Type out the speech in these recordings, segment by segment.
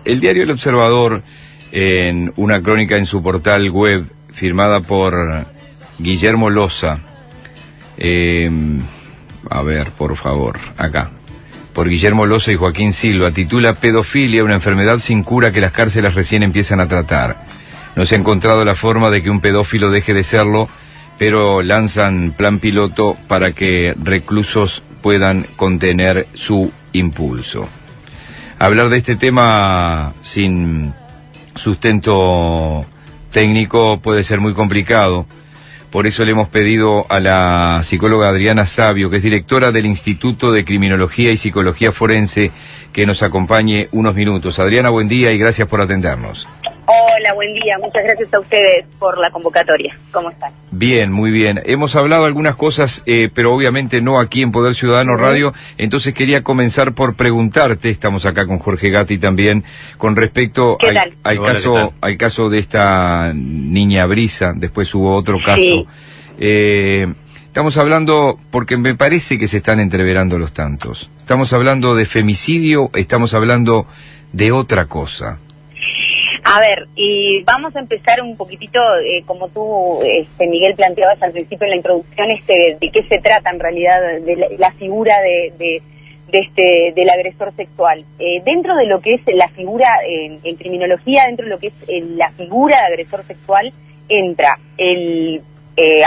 El diario El Observador, en una crónica en su portal web, firmada por Guillermo Loza, a ver, por favor, acá, por Guillermo Loza y Joaquín Silva, titula Pedofilia, una enfermedad sin cura que las cárceles recién empiezan a tratar. No se ha encontrado la forma de que un pedófilo deje de serlo, pero lanzan plan piloto para que reclusos puedan contener su impulso. Hablar de este tema sin sustento técnico puede ser muy complicado. Por eso le hemos pedido a la psicóloga Adriana Savio, que es directora del Instituto de Criminología y Psicología Forense, que nos acompañe unos minutos. Adriana, buen día y gracias por atendernos. Hola, buen día. Muchas gracias a ustedes por la convocatoria. ¿Cómo están? Bien, muy bien. Hemos hablado algunas cosas, pero obviamente no aquí en Poder Ciudadano Radio. Entonces quería comenzar por preguntarte, estamos acá con Jorge Gatti también, con respecto al caso de esta niña Brisa. Después hubo otro caso. Sí. Estamos hablando, porque me parece que se están entreverando los tantos. Estamos hablando de femicidio, estamos hablando de otra cosa. A ver, y vamos a empezar un poquitito, como tú, Miguel, planteabas al principio en la introducción, de qué se trata en realidad de la figura del agresor sexual. Dentro de lo que es la figura, en criminología, dentro de lo que es la figura de agresor sexual, entra el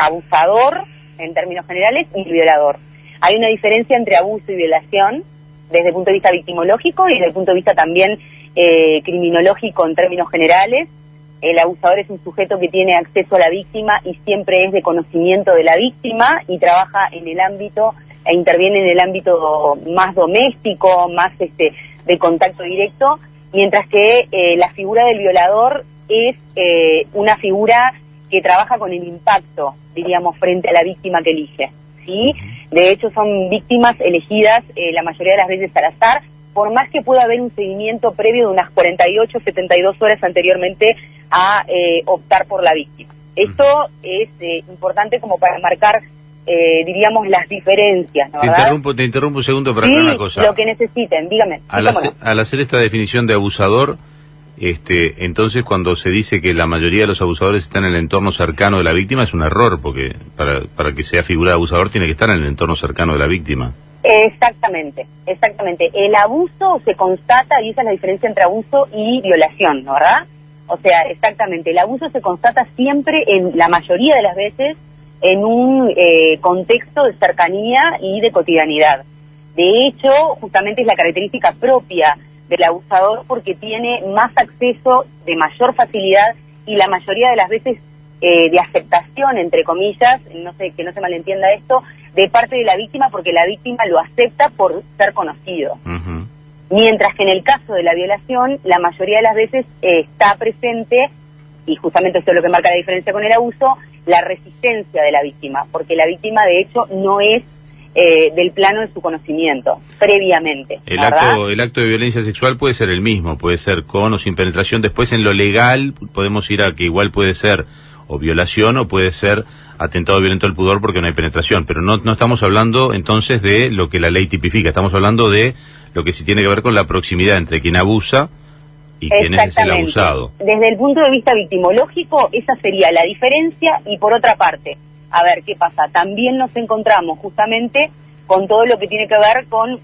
abusador, en términos generales, y el violador. Hay una diferencia entre abuso y violación, desde el punto de vista victimológico y desde el punto de vista también criminológico en términos generales. El abusador es un sujeto que tiene acceso a la víctima y siempre es de conocimiento de la víctima y trabaja en el ámbito e interviene en el ámbito más doméstico, más de contacto directo, mientras que la figura del violador es una figura que trabaja con el impacto, diríamos, frente a la víctima que elige, ¿sí? De hecho son víctimas elegidas la mayoría de las veces al azar, por más que pueda haber un seguimiento previo de unas 48, 72 horas anteriormente a optar por la víctima. Esto es importante como para marcar, diríamos, las diferencias, ¿no? Te interrumpo un segundo para aclarar una cosa. Lo que necesiten, dígame. Al hacer esta definición de abusador, entonces cuando se dice que la mayoría de los abusadores están en el entorno cercano de la víctima, es un error, porque para que sea figura de abusador tiene que estar en el entorno cercano de la víctima. Exactamente. El abuso se constata, y esa es la diferencia entre abuso y violación, ¿no, verdad? O sea, exactamente, el abuso se constata siempre, en la mayoría de las veces, en un contexto de cercanía y de cotidianidad. De hecho, justamente es la característica propia del abusador porque tiene más acceso, de mayor facilidad y la mayoría de las veces de aceptación, entre comillas, que no se malentienda esto, de parte de la víctima, porque la víctima lo acepta por ser conocido. Mientras que en el caso de la violación, la mayoría de las veces está presente, y justamente esto es lo que marca la diferencia con el abuso, la resistencia de la víctima, porque la víctima de hecho no es del plano de su conocimiento, previamente. El acto de violencia sexual puede ser el mismo, puede ser con o sin penetración. Después en lo legal podemos ir a que igual puede ser o violación o puede ser atentado violento al pudor porque no hay penetración, pero no estamos hablando entonces de lo que la ley tipifica, estamos hablando de lo que sí tiene que ver con la proximidad entre quien abusa y quien es el abusado. Desde el punto de vista victimológico, esa sería la diferencia. Y por otra parte, a ver, ¿qué pasa? También nos encontramos justamente con todo lo que tiene que ver con,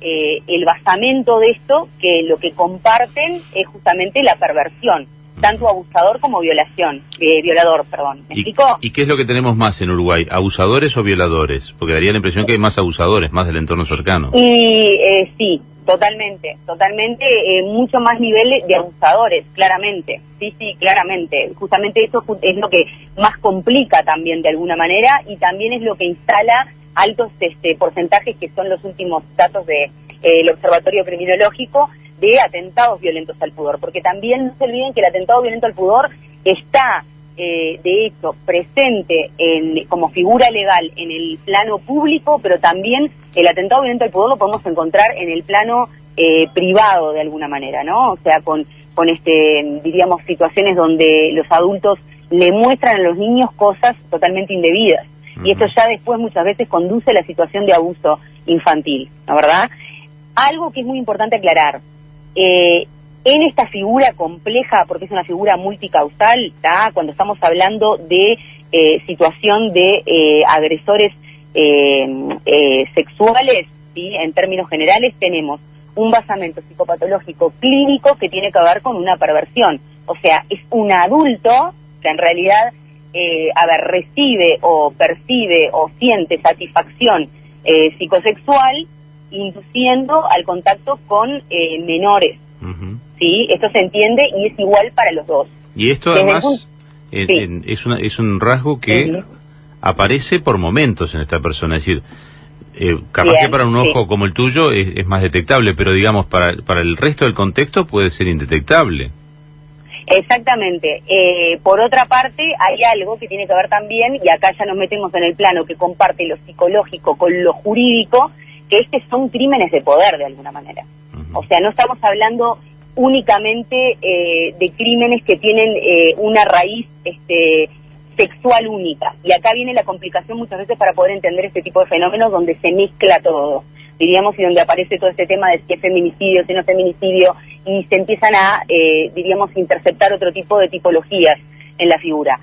el basamento de esto, que lo que comparten es justamente la perversión, tanto abusador como violador, perdón. ¿Me explico? ¿Y qué es lo que tenemos más en Uruguay? ¿Abusadores o violadores? Porque daría la impresión que hay más abusadores, más del entorno cercano. Y sí, totalmente, mucho más nivel de abusadores, claramente. Sí, claramente. Justamente eso es lo que más complica también de alguna manera, y también es lo que instala altos porcentajes, que son los últimos datos del Observatorio Criminológico, de atentados violentos al pudor, porque también no se olviden que el atentado violento al pudor está, de hecho, presente como figura legal en el plano público, pero también el atentado violento al pudor lo podemos encontrar en el plano privado de alguna manera, ¿no? O sea, con diríamos, situaciones donde los adultos le muestran a los niños cosas totalmente indebidas. Y esto ya después muchas veces conduce a la situación de abuso infantil, ¿no, verdad? Algo que es muy importante aclarar, En esta figura compleja, porque es una figura multicausal, cuando estamos hablando de situación de agresores sexuales, ¿sí? En términos generales tenemos un basamento psicopatológico clínico que tiene que ver con una perversión. O sea, es un adulto que en realidad, recibe o percibe o siente satisfacción psicosexual induciendo al contacto con menores. Uh-huh. ¿Sí? Esto se entiende y es igual para los dos. Y esto además es un rasgo que aparece por momentos en esta persona, es decir, capaz que para un ojo como el tuyo es más detectable, pero digamos para el resto del contexto puede ser indetectable. Exactamente. Por otra parte, hay algo que tiene que ver también, y acá ya nos metemos en el plano que comparte lo psicológico con lo jurídico, que son crímenes de poder de alguna manera. Uh-huh. O sea, no estamos hablando únicamente de crímenes que tienen una raíz sexual única. Y acá viene la complicación muchas veces para poder entender este tipo de fenómenos donde se mezcla todo, diríamos, y donde aparece todo este tema de si es feminicidio, si no es feminicidio, y se empiezan a, interceptar otro tipo de tipologías en la figura.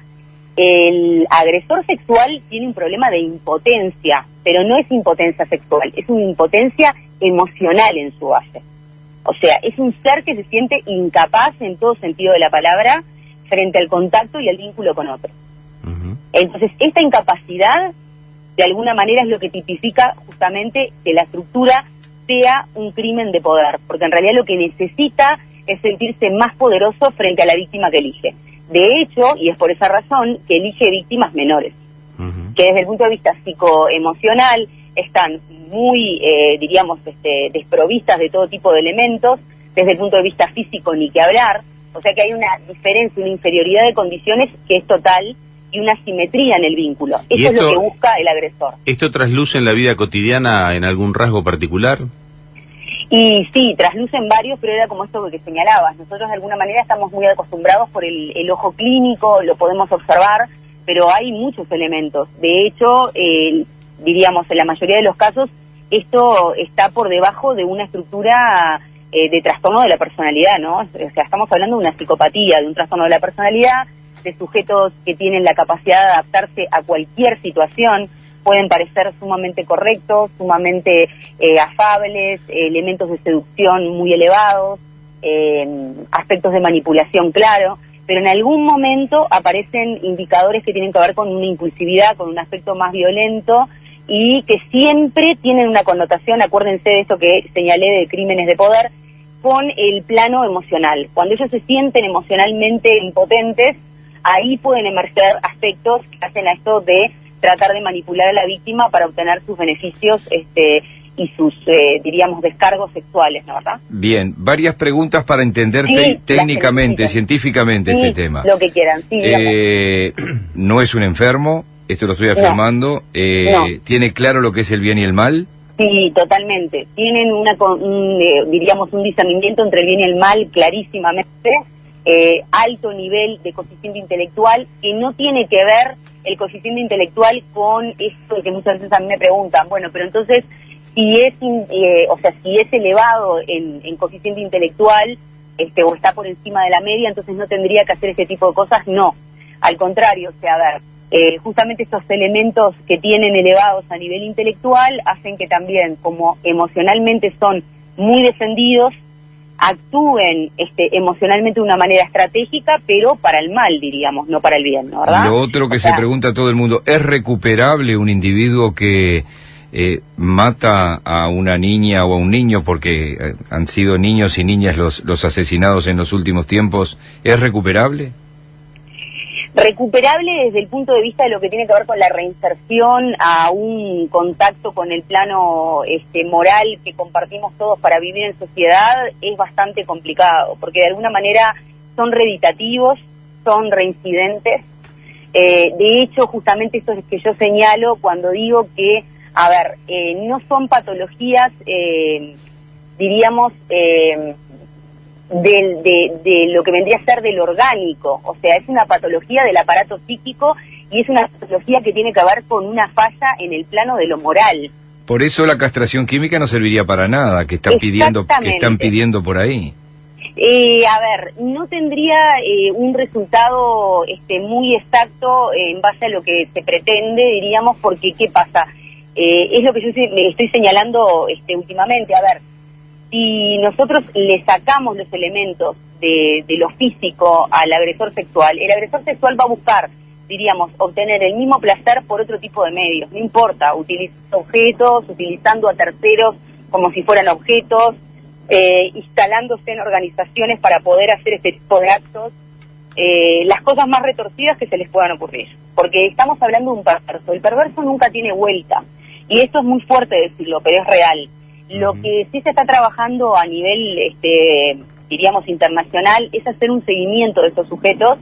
El agresor sexual tiene un problema de impotencia, pero no es impotencia sexual, es una impotencia emocional en su base. O sea, es un ser que se siente incapaz en todo sentido de la palabra frente al contacto y al vínculo con otro. Uh-huh. Entonces, esta incapacidad, de alguna manera, es lo que tipifica justamente que la estructura sea un crimen de poder, porque en realidad lo que necesita es sentirse más poderoso frente a la víctima que elige. De hecho, y es por esa razón, que elige víctimas menores, uh-huh, que desde el punto de vista psicoemocional están muy, desprovistas de todo tipo de elementos, desde el punto de vista físico ni que hablar, o sea que hay una diferencia, una inferioridad de condiciones que es total y una simetría en el vínculo. Eso es lo que busca el agresor. ¿Esto trasluce en la vida cotidiana en algún rasgo particular? Y sí, traslucen varios, pero era como esto que señalabas. Nosotros de alguna manera estamos muy acostumbrados por el ojo clínico, lo podemos observar, pero hay muchos elementos. De hecho, diríamos, en la mayoría de los casos, esto está por debajo de una estructura de trastorno de la personalidad, ¿no? O sea, estamos hablando de una psicopatía, de un trastorno de la personalidad, de sujetos que tienen la capacidad de adaptarse a cualquier situación, pueden parecer sumamente correctos, sumamente afables, elementos de seducción muy elevados, aspectos de manipulación, claro, pero en algún momento aparecen indicadores que tienen que ver con una impulsividad, con un aspecto más violento y que siempre tienen una connotación, acuérdense de esto que señalé de crímenes de poder, con el plano emocional. Cuando ellos se sienten emocionalmente impotentes, ahí pueden emerger aspectos que hacen a esto de tratar de manipular a la víctima para obtener sus beneficios y sus, descargos sexuales, ¿no, verdad? Bien, varias preguntas para entender técnicamente, científicamente este tema. Lo que quieran, no es un enfermo, esto lo estoy afirmando, no. ¿Tiene claro lo que es el bien y el mal? Sí, totalmente. Tienen un discernimiento entre el bien y el mal clarísimamente, alto nivel de coeficiente intelectual, que no tiene que ver el coeficiente intelectual con esto que muchas veces a mí me preguntan, bueno, pero entonces, si es elevado en coeficiente intelectual, o está por encima de la media, entonces no tendría que hacer ese tipo de cosas. No, al contrario, o sea, justamente estos elementos que tienen elevados a nivel intelectual hacen que también, como emocionalmente son muy defendidos, actúen emocionalmente de una manera estratégica, pero para el mal, diríamos, no para el bien, ¿no, verdad? Lo otro que se pregunta todo el mundo, ¿es recuperable un individuo que mata a una niña o a un niño, porque han sido niños y niñas los asesinados en los últimos tiempos? ¿Es recuperable? Recuperable desde el punto de vista de lo que tiene que ver con la reinserción a un contacto con el plano moral que compartimos todos para vivir en sociedad es bastante complicado, porque de alguna manera son reeditativos, son reincidentes. De hecho, justamente esto es que yo señalo cuando digo que, no son patologías, de lo que vendría a ser del orgánico, o sea, es una patología del aparato psíquico y es una patología que tiene que ver con una falla en el plano de lo moral. Por eso la castración química no serviría para nada, que están pidiendo por ahí. A ver, no tendría un resultado muy exacto en base a lo que se pretende, diríamos, porque ¿qué pasa? Es lo que yo estoy señalando últimamente. A ver, si nosotros le sacamos los elementos de lo físico al agresor sexual, el agresor sexual va a buscar, diríamos, obtener el mismo placer por otro tipo de medios, no importa, utilizando objetos, utilizando a terceros como si fueran objetos, instalándose en organizaciones para poder hacer este tipo de actos, las cosas más retorcidas que se les puedan ocurrir, porque estamos hablando de un perverso. El perverso nunca tiene vuelta, y esto es muy fuerte decirlo, pero es real. Lo que sí se está trabajando a nivel, diríamos, internacional, es hacer un seguimiento de estos sujetos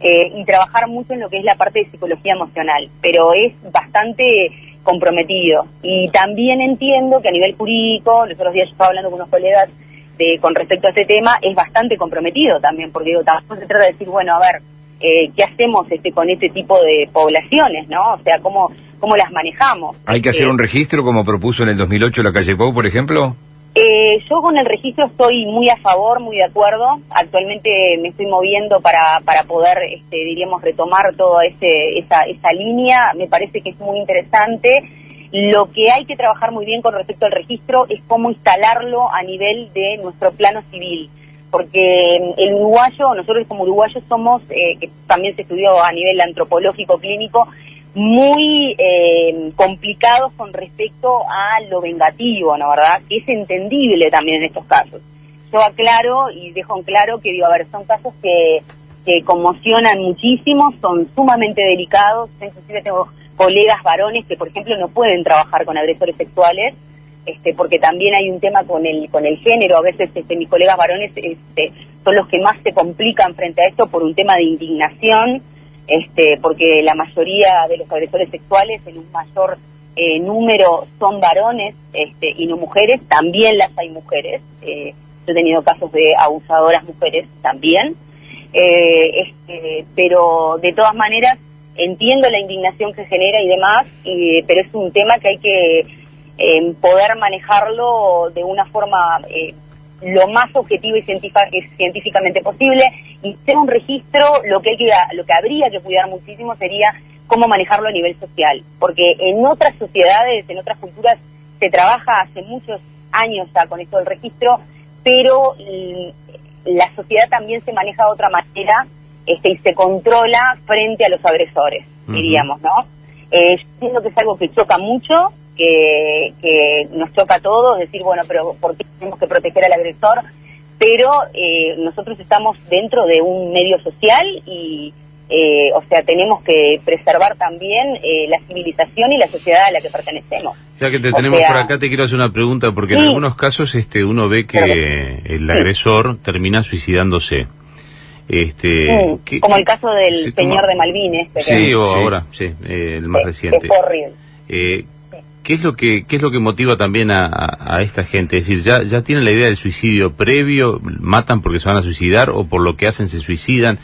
y trabajar mucho en lo que es la parte de psicología emocional, pero es bastante comprometido. Y también entiendo que a nivel jurídico, los otros días yo estaba hablando con unos colegas con respecto a este tema, es bastante comprometido también, porque digo, tampoco se trata de decir, bueno, a ver, ¿qué hacemos con este tipo de poblaciones, no? O sea, ¿cómo las manejamos? ¿Hay que hacer un registro como propuso en el 2008 la calle Pou, por ejemplo? Yo con el registro estoy muy a favor, muy de acuerdo. Actualmente me estoy moviendo para poder, diríamos, retomar toda esa línea. Me parece que es muy interesante. Lo que hay que trabajar muy bien con respecto al registro es cómo instalarlo a nivel de nuestro plano civil. Porque el uruguayo, nosotros como uruguayos somos, que también se estudió a nivel antropológico, clínico, muy complicados con respecto a lo vengativo, ¿no? ¿Verdad? Que es entendible también en estos casos. Yo aclaro y dejo en claro que, digo, a ver, son casos que conmocionan muchísimo, son sumamente delicados. Yo inclusive tengo colegas varones que, por ejemplo, no pueden trabajar con agresores sexuales, porque también hay un tema con el género. A veces mis colegas varones son los que más se complican frente a esto por un tema de indignación, porque la mayoría de los agresores sexuales, en un mayor número, son varones y no mujeres. También las hay mujeres. Yo he tenido casos de abusadoras mujeres también. Pero de todas maneras entiendo la indignación que genera y demás, pero es un tema que hay que poder manejarlo de una forma lo más objetivo y científicamente posible, y hacer un registro. Lo que habría que cuidar muchísimo sería cómo manejarlo a nivel social, porque en otras sociedades, en otras culturas, se trabaja hace muchos años ya con esto del registro, pero la sociedad también se maneja de otra manera, y se controla frente a los agresores, diríamos, ¿no? Yo entiendo que es algo que choca mucho, que nos choca a todos, decir, bueno, pero ¿por qué tenemos que proteger al agresor? Pero nosotros estamos dentro de un medio social y, o sea, tenemos que preservar también la civilización y la sociedad a la que pertenecemos. Ya que te tenemos por acá, te quiero hacer una pregunta, porque en algunos casos uno ve que el agresor termina suicidándose. Como el caso del señor de Malvines. Ahora, el más reciente. Es horrible. ¿Qué es lo que motiva también a esta gente? Es decir, ya tienen la idea del suicidio previo, matan porque se van a suicidar o por lo que hacen se suicidan.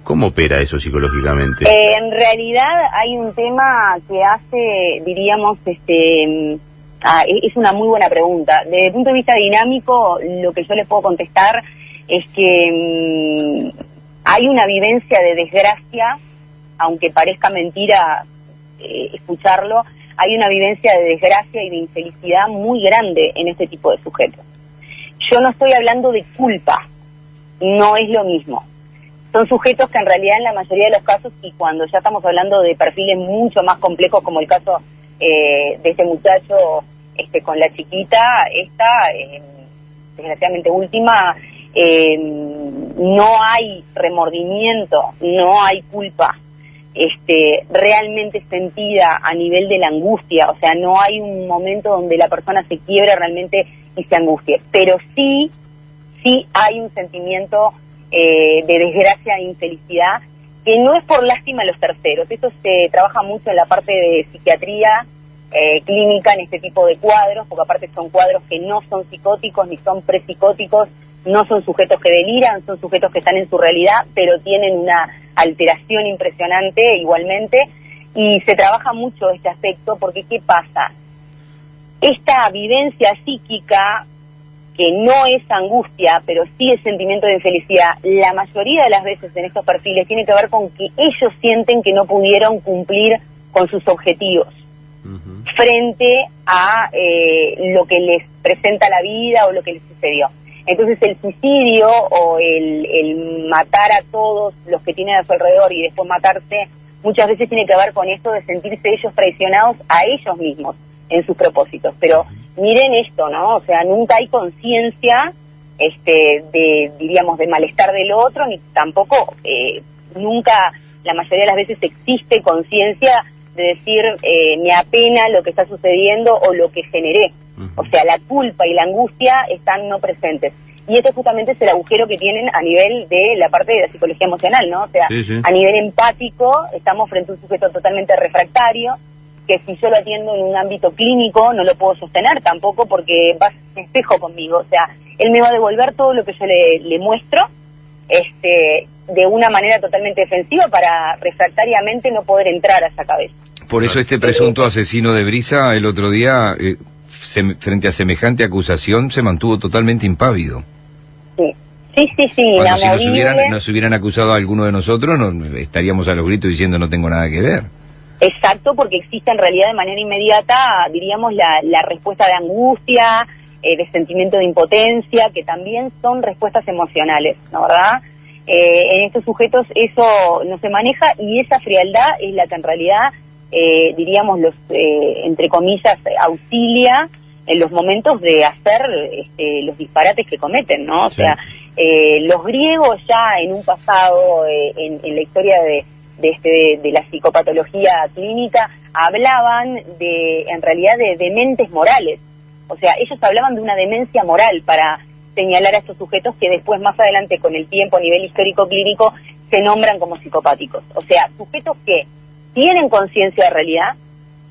¿Cómo opera eso psicológicamente? En realidad hay un tema que hace, diríamos, es una muy buena pregunta. Desde el punto de vista dinámico, lo que yo les puedo contestar es que hay una vivencia de desgracia, aunque parezca mentira escucharlo. Hay una vivencia de desgracia y de infelicidad muy grande en este tipo de sujetos. Yo no estoy hablando de culpa, no es lo mismo. Son sujetos que en realidad en la mayoría de los casos, y cuando ya estamos hablando de perfiles mucho más complejos, como el caso de este muchacho con la chiquita, desgraciadamente última, no hay remordimiento, no hay culpa realmente sentida a nivel de la angustia. O sea, no hay un momento donde la persona se quiebre realmente y se angustie, pero sí hay un sentimiento de desgracia e infelicidad, que no es por lástima a los terceros. Esto se trabaja mucho en la parte de psiquiatría clínica en este tipo de cuadros, porque aparte son cuadros que no son psicóticos ni son prepsicóticos, no son sujetos que deliran, son sujetos que están en su realidad, pero tienen una alteración impresionante igualmente, y se trabaja mucho este aspecto, porque ¿qué pasa? Esta vivencia psíquica que no es angustia, pero sí es sentimiento de infelicidad, la mayoría de las veces en estos perfiles tiene que ver con que ellos sienten que no pudieron cumplir con sus objetivos frente a lo que les presenta la vida o lo que les sucedió. Entonces el suicidio o el matar a todos los que tienen a su alrededor y después matarse, muchas veces tiene que ver con esto de sentirse ellos traicionados a ellos mismos en sus propósitos. Pero miren esto, ¿no? O sea, nunca hay conciencia diríamos, de malestar del otro, ni tampoco nunca, la mayoría de las veces existe conciencia de decir, me apena lo que está sucediendo o lo que generé. O sea, la culpa y la angustia están no presentes. Y este justamente es el agujero que tienen a nivel de la parte de la psicología emocional, ¿no? O sea, a nivel empático, estamos frente a un sujeto totalmente refractario, que si yo lo atiendo en un ámbito clínico no lo puedo sostener tampoco porque va a ser espejo conmigo. O sea, él me va a devolver todo lo que yo le muestro, de una manera totalmente defensiva para refractariamente no poder entrar a esa cabeza. Por eso este presunto asesino de Brisa el otro día, frente a semejante acusación, se mantuvo totalmente impávido. Sí, Cuando si nos hubieran acusado a alguno de nosotros, estaríamos a los gritos diciendo no tengo nada que ver. Exacto, porque existe en realidad de manera inmediata, diríamos, la respuesta de angustia, de sentimiento de impotencia, que también son respuestas emocionales, ¿no, verdad? En estos sujetos eso no se maneja y esa frialdad es la que en realidad, diríamos, entre comillas, auxilia en los momentos de hacer los disparates que cometen, ¿no? O sea, los griegos ya en un pasado, en la historia de la psicopatología clínica, hablaban en realidad de dementes morales. O sea, ellos hablaban de una demencia moral para señalar a estos sujetos que después, más adelante, con el tiempo, a nivel histórico clínico, se nombran como psicopáticos. O sea, sujetos que tienen conciencia de realidad,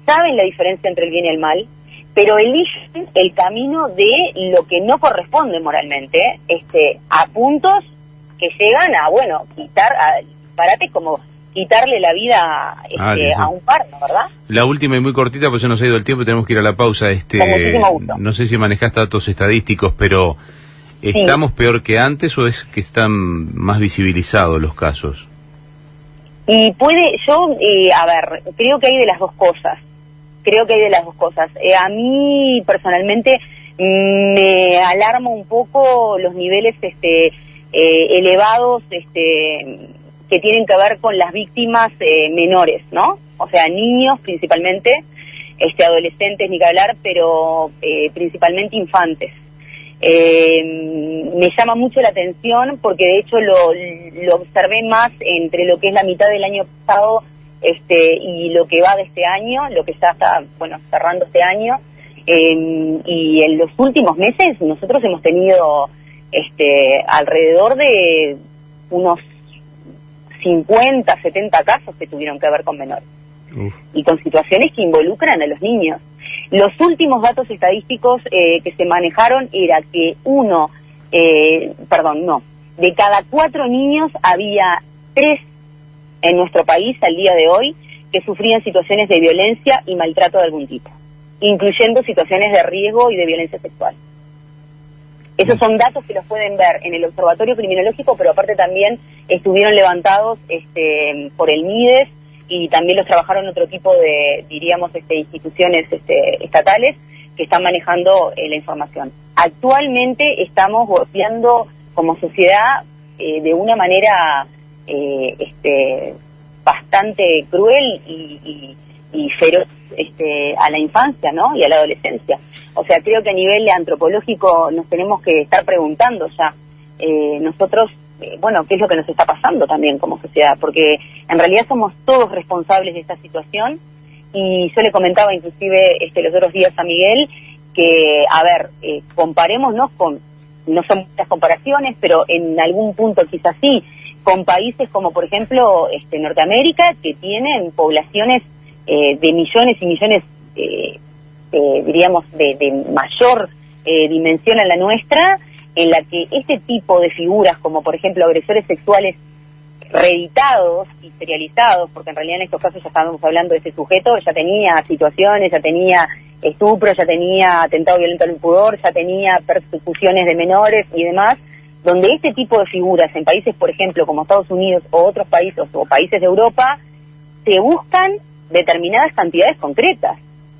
saben la diferencia entre el bien y el mal, pero eligen el camino de lo que no corresponde moralmente, a puntos que llegan a, quitar, a disparates como quitarle la vida a un par, ¿no, verdad? La última y muy cortita, pues se nos ha ido el tiempo y tenemos que ir a la pausa. Con muchísimo gusto. No sé si manejaste datos estadísticos, pero ¿estamos peor que antes o es que están más visibilizados los casos? Y creo que hay de las dos cosas. A mí, personalmente, me alarma un poco los niveles elevados que tienen que ver con las víctimas menores, ¿no? O sea, niños principalmente, adolescentes ni que hablar, pero principalmente infantes. Me llama mucho la atención porque de hecho lo observé más entre lo que es la mitad del año pasado y lo que va de este año, lo que ya está, cerrando este año, y en los últimos meses nosotros hemos tenido alrededor de unos 50, 70 casos que tuvieron que ver con menores. Y con situaciones que involucran a los niños. Los últimos datos estadísticos que se manejaron era que de cada 4 niños había 3 en nuestro país al día de hoy que sufrían situaciones de violencia y maltrato de algún tipo, incluyendo situaciones de riesgo y de violencia sexual. Esos son datos que los pueden ver en el Observatorio Criminológico, pero aparte también estuvieron levantados por el MIDES y también los trabajaron otro tipo de, diríamos, instituciones estatales que están manejando la información. Actualmente estamos golpeando como sociedad de una manera bastante cruel y feroz a la infancia, ¿no? Y a la adolescencia. O sea, creo que a nivel antropológico nos tenemos que estar preguntando ya nosotros, qué es lo que nos está pasando también como sociedad, porque en realidad somos todos responsables de esta situación. Y yo le comentaba inclusive los otros días a Miguel que, comparémonos no son muchas comparaciones, pero en algún punto quizás sí, con países como por ejemplo Norteamérica, que tienen poblaciones de millones y millones, diríamos, de mayor dimensión a la nuestra, en la que este tipo de figuras, como por ejemplo agresores sexuales reeditados y serializados, porque en realidad en estos casos ya estábamos hablando de ese sujeto, ya tenía situaciones, ya tenía estupro, ya tenía atentado violento al impudor, ya tenía persecuciones de menores y demás, donde este tipo de figuras en países, por ejemplo, como Estados Unidos o otros países o países de Europa, se buscan determinadas cantidades concretas.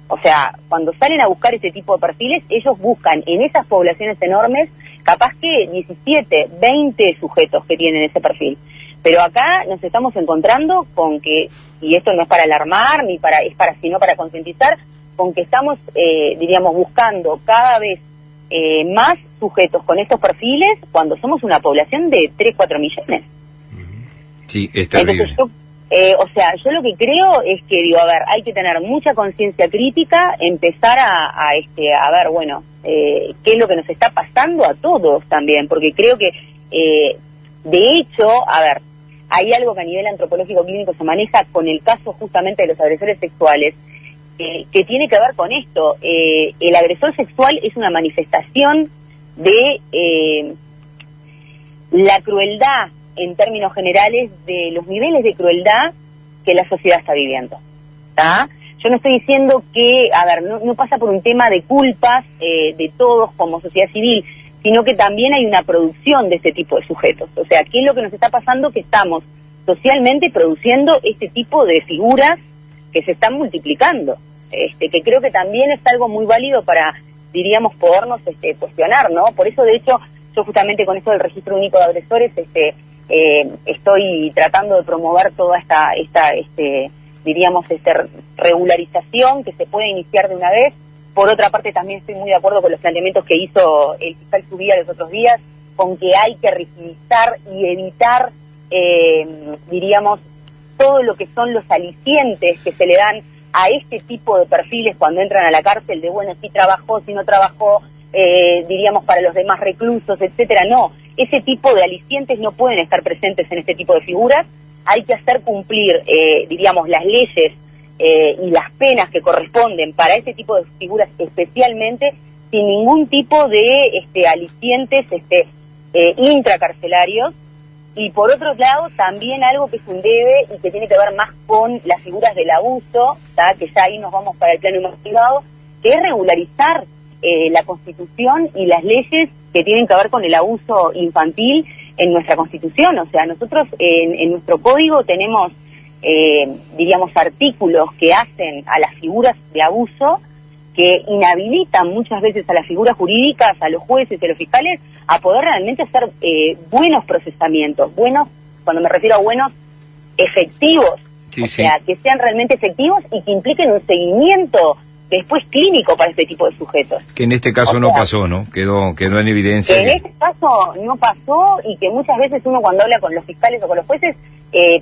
O sea, cuando salen a buscar este tipo de perfiles, ellos buscan en esas poblaciones enormes, capaz que 17, 20 sujetos que tienen ese perfil. Pero acá nos estamos encontrando con que, y esto no es para alarmar, ni para, sino para concientizar, con que estamos, diríamos, buscando cada vez más sujetos con estos perfiles cuando somos una población de 3, 4 millones. Sí, es terrible. Entonces, yo lo que creo es que, hay que tener mucha conciencia crítica, empezar a ver, bueno, qué es lo que nos está pasando a todos también, porque creo que, de hecho, hay algo que a nivel antropológico clínico se maneja con el caso justamente de los agresores sexuales, que tiene que ver con esto. El agresor sexual es una manifestación de la crueldad, en términos generales, de los niveles de crueldad que la sociedad está viviendo, ¿tá? Yo no estoy diciendo que, no pasa por un tema de culpas de todos como sociedad civil, sino que también hay una producción de este tipo de sujetos. O sea, ¿qué es lo que nos está pasando? Que estamos socialmente produciendo este tipo de figuras que se están multiplicando, que creo que también es algo muy válido para, diríamos, podernos cuestionar, ¿no? Por eso, de hecho, yo justamente con esto del registro único de agresores, estoy tratando de promover toda esta regularización que se puede iniciar de una vez. Por otra parte, también estoy muy de acuerdo con los planteamientos que hizo el fiscal Subía los otros días, con que hay que rigidizar y evitar, diríamos, todo lo que son los alicientes que se le dan a este tipo de perfiles cuando entran a la cárcel, de bueno, si trabajó, si no trabajó, diríamos, para los demás reclusos, etcétera. No, ese tipo de alicientes no pueden estar presentes en este tipo de figuras. Hay que hacer cumplir, diríamos, las leyes y las penas que corresponden para este tipo de figuras, especialmente sin ningún tipo de alicientes intracarcelarios. Y por otro lado, también algo que es un debe y que tiene que ver más con las figuras del abuso, ¿tá? Que ya ahí nos vamos para el plano más privado, que es regularizar la Constitución y las leyes que tienen que ver con el abuso infantil en nuestra Constitución. O sea, nosotros en nuestro código tenemos, diríamos, artículos que hacen a las figuras de abuso, que inhabilitan muchas veces a las figuras jurídicas, a los jueces y a los fiscales, a poder realmente hacer buenos procesamientos, buenos, cuando me refiero a buenos, efectivos, o sea, que sean realmente efectivos y que impliquen un seguimiento después clínico para este tipo de sujetos. Que en este caso no pasó, ¿no? Quedó en evidencia. Que en este caso no pasó, y que muchas veces uno, cuando habla con los fiscales o con los jueces,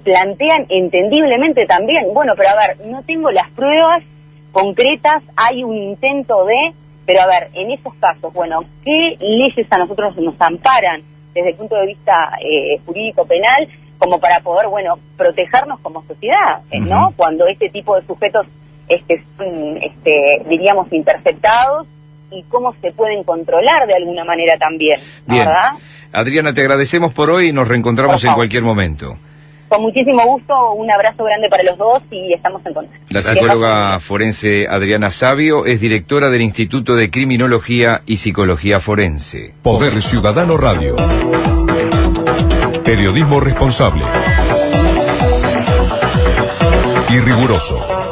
plantean entendiblemente también, bueno, pero no tengo las pruebas concretas, hay un intento de, pero en esos casos, bueno, ¿qué leyes a nosotros nos amparan desde el punto de vista jurídico penal como para poder, bueno, protegernos como sociedad, ¿no? Cuando este tipo de sujetos son, diríamos, interceptados, y cómo se pueden controlar de alguna manera también, ¿no? Bien. ¿Verdad? Adriana, te agradecemos por hoy y nos reencontramos en cualquier momento. Con muchísimo gusto, un abrazo grande para los dos y estamos en contacto. La psicóloga forense Adriana Savio es directora del Instituto de Criminología y Psicología Forense. Poder Ciudadano Radio. Periodismo responsable y riguroso.